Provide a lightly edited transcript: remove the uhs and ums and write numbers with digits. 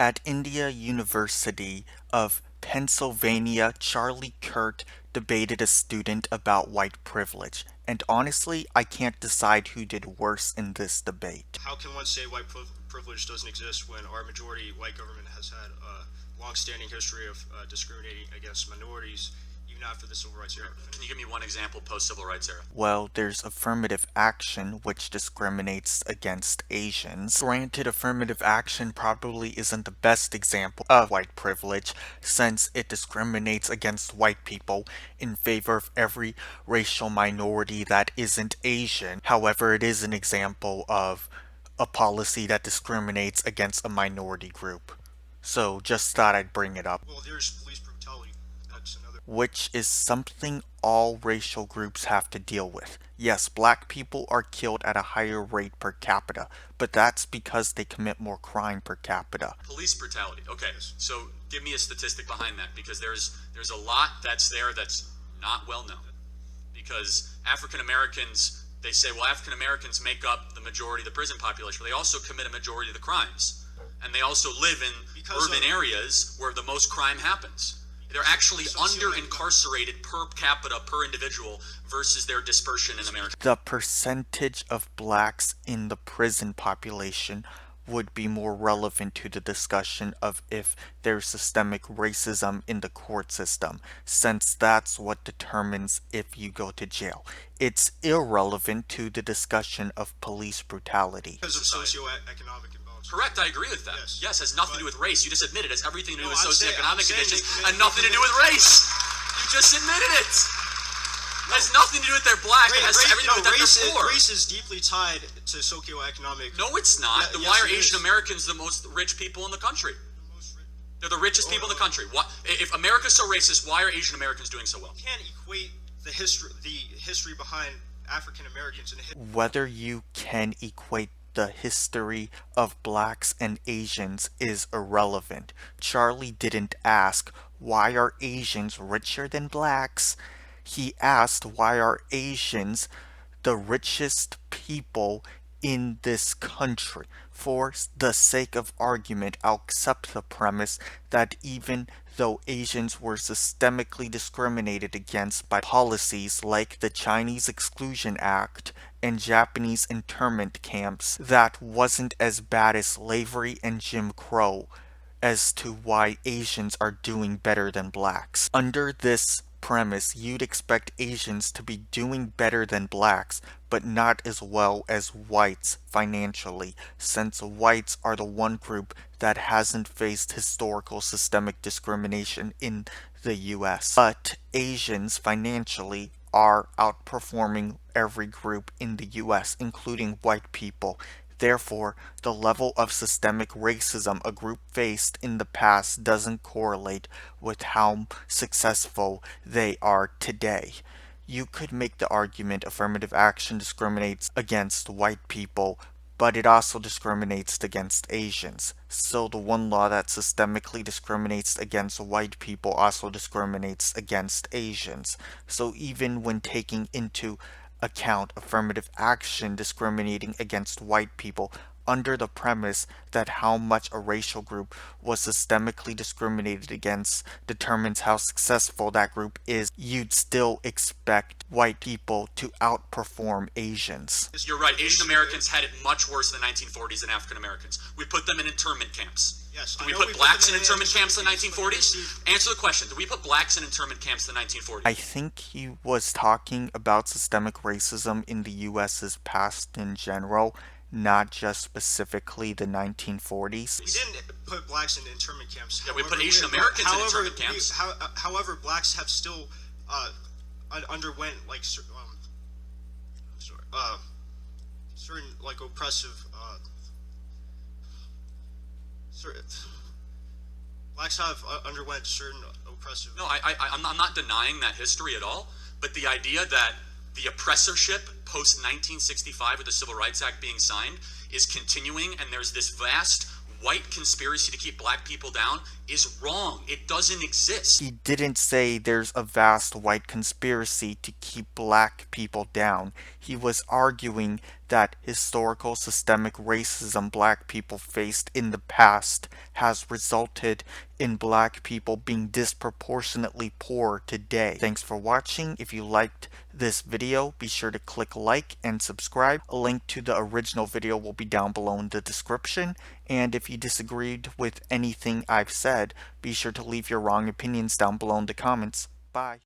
At India University of Pennsylvania, Charlie Kirk debated a student about white privilege, and honestly, I can't decide who did worse in this debate. How can one say white privilege doesn't exist when our majority white government has had a long-standing history of discriminating against minorities even after the civil rights era? Can you give me one example post-civil rights era? Well, there's affirmative action, which discriminates against Asians. Granted, affirmative action probably isn't the best example of white privilege, since it discriminates against white people in favor of every racial minority that isn't Asian. However, it is an example of a policy that discriminates against a minority group. So, just thought I'd bring it up. Well, there's police brutality. That's another. Which is something all racial groups have to deal with. Yes, black people are killed at a higher rate per capita, but that's because they commit more crime per capita. Police brutality. Okay, so give me a statistic behind that, because there's a lot that's there that's not well known. Because African Americans, they say, well, African Americans make up the majority of the prison population, but they also commit a majority of the crimes. And they also live in urban areas where the most crime happens. They're actually under-incarcerated per capita, per individual, versus their dispersion in America. The percentage of blacks in the prison population would be more relevant to the discussion of if there's systemic racism in the court system, since that's what determines if you go to jail. It's irrelevant to the discussion of police brutality. Because of socioeconomic imbalance. Correct, I agree with that. Yes, has nothing to do with race. You just admitted it has everything to do with socioeconomic conditions and nothing to do with race. You just admitted it. It has nothing to do with their black. It has everything to do with that they're poor. Race is deeply tied to socioeconomic. No, it's not. Yeah, why yes, are Asian Americans the most rich people in the country? They're the richest people in the country. If America's so racist, why are Asian Americans doing so well? You can't equate the history behind African Americans and whether you can equate the history of blacks and Asians is irrelevant. Charlie didn't ask, why are Asians richer than blacks? He asked, why are Asians the richest people in this country? For the sake of argument, I'll accept the premise that even though Asians were systemically discriminated against by policies like the Chinese Exclusion Act and Japanese internment camps, that wasn't as bad as slavery and Jim Crow as to why Asians are doing better than blacks. Under this premise, you'd expect Asians to be doing better than blacks, but not as well as whites financially, since whites are the one group that hasn't faced historical systemic discrimination in the US. But Asians financially are outperforming every group in the US, including white people. Therefore, the level of systemic racism a group faced in the past doesn't correlate with how successful they are today. You could make the argument affirmative action discriminates against white people, but it also discriminates against Asians. So the one law that systemically discriminates against white people also discriminates against Asians. So even when taking into account affirmative action discriminating against white people under the premise that how much a racial group was systemically discriminated against determines how successful that group is, you'd still expect white people to outperform Asians. You're right, Asian Americans had it much worse in the 1940s than African Americans. We put them in internment camps. Yes, Did we put blacks in internment camps in the 1940s? Answer the question. Did we put blacks in internment camps in the 1940s? I think he was talking about systemic racism in the US's past in general, not just specifically the 1940s. We didn't put blacks in internment camps. Yeah, we put Asian Americans in internment camps. However, blacks have still underwent like certain like oppressive. Blacks have underwent certain oppressive. No, I'm not denying that history at all, but the idea that the oppressorship post 1965 with the Civil Rights Act being signed is continuing, and there's this vast white conspiracy to keep black people down is wrong. It doesn't exist. He didn't say there's a vast white conspiracy to keep black people down. He was arguing that historical systemic racism black people faced in the past has resulted in black people being disproportionately poor today. Thanks for watching. If you liked this video, be sure to click like and subscribe. A link to the original video will be down below in the description. And if you disagreed with anything I've said, be sure to leave your wrong opinions down below in the comments. Bye.